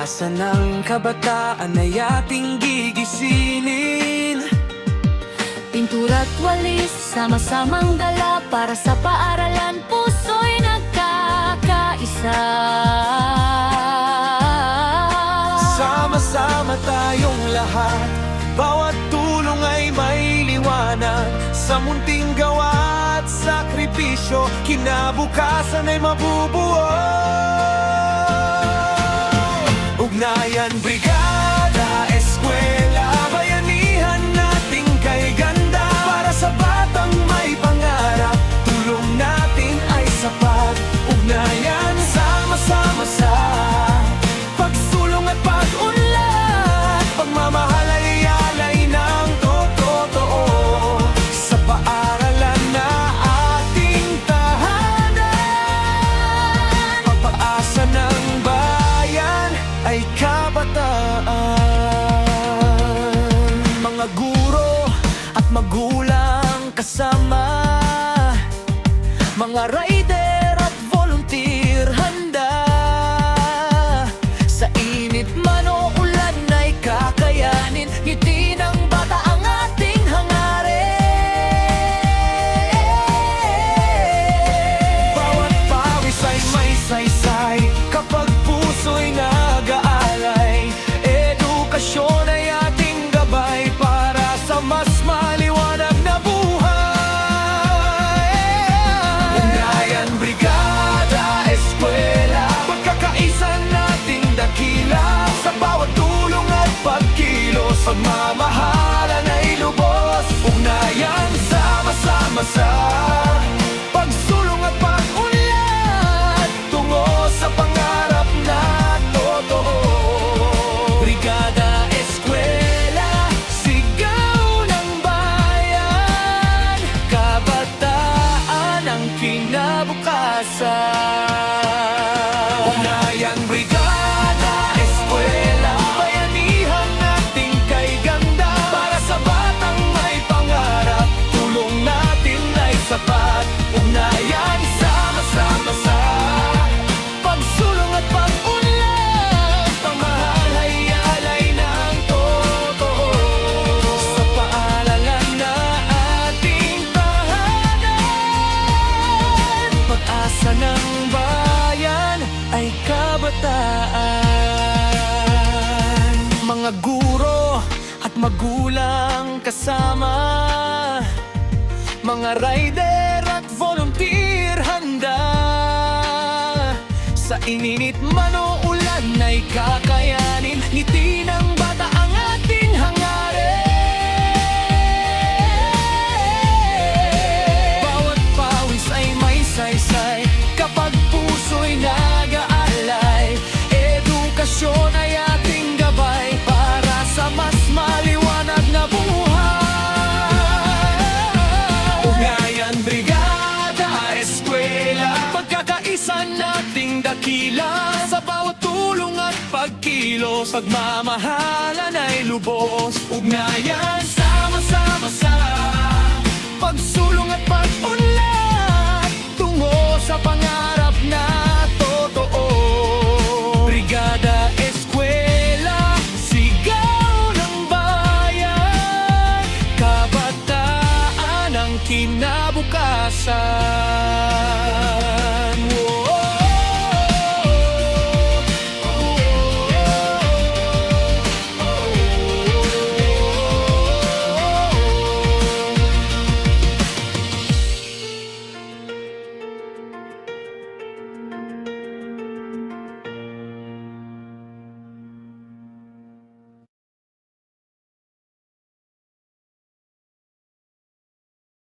Pag-asa ng kabataan ay ating gigisinin. Pintura't walis, sama-samang dala para sa paaralan, puso'y nagkakaisa. Sama-sama tayong lahat, bawat tulong ay may liwanag. Sa munting gawa at sakripisyo, kinabukasan ay mabubuo. Ugnayan, brigada, eskwela, bayanihan nating kay ganda. Para sa batang may pangarap, tulong natin ay sapat. Ugnayan, sama-sama sa pagsulong at pag-unlad. Pagmamahal ay alay ng totoo sa paaralan na ating tahanan. Pag-asa ng bayan ay kabataan. Mga guro at magulang kasama, mga rider at volunteer handa. Sa init man o ulan ay kakayanin, ngiti ng bata ang ating hangarin. Bawat pawis ay may saysay kapag puso'y nag-aalay. Edukasyon ay ating gabay para sa mas maliwanag na buhay. Ugnayan, brigada, eskwela, pagkakaisa nating dakila. Sa bawat tulong at pagkilos, pagmamahalan ay lubos. Ugnayan, sama-sama sa pagsulong at pag-unlad, tungo sa pangarap na totoo. Brigada, eskwela, sigaw ng bayan, kabataan ang kinabukasan. Ugnayan, brigada, eskwela, bayanihan nating kay ganda. Para sa batang may pangarap, tulong natin ay sapat. Ugnayan, sama-sama sa pagsulong at pag-unlad. Pagmamahal ay alay ng totoo sa paaralan na ating tahanan. Pag-asa ng bayan ay kabataan. Mga guro at magulang kasama, mga rider at volunteer handa. Sa ininit man o ulan ay kakayanin, ngiti ng bata ang ating hangarin. Bawat pawis ay may saysay kapag puso'y nag-aalay. Edukasyon ay ating gabay para sa mas maliwanag na buhay. Ugnayan, brigada, eskwela, pagkakaisa nating dakila. Sa bawat tulong at pagkilos, pagmamahalan ay lubos. Ugnayan, sama-sama sa pagsulong at pag-unlad, tungo sa pangarap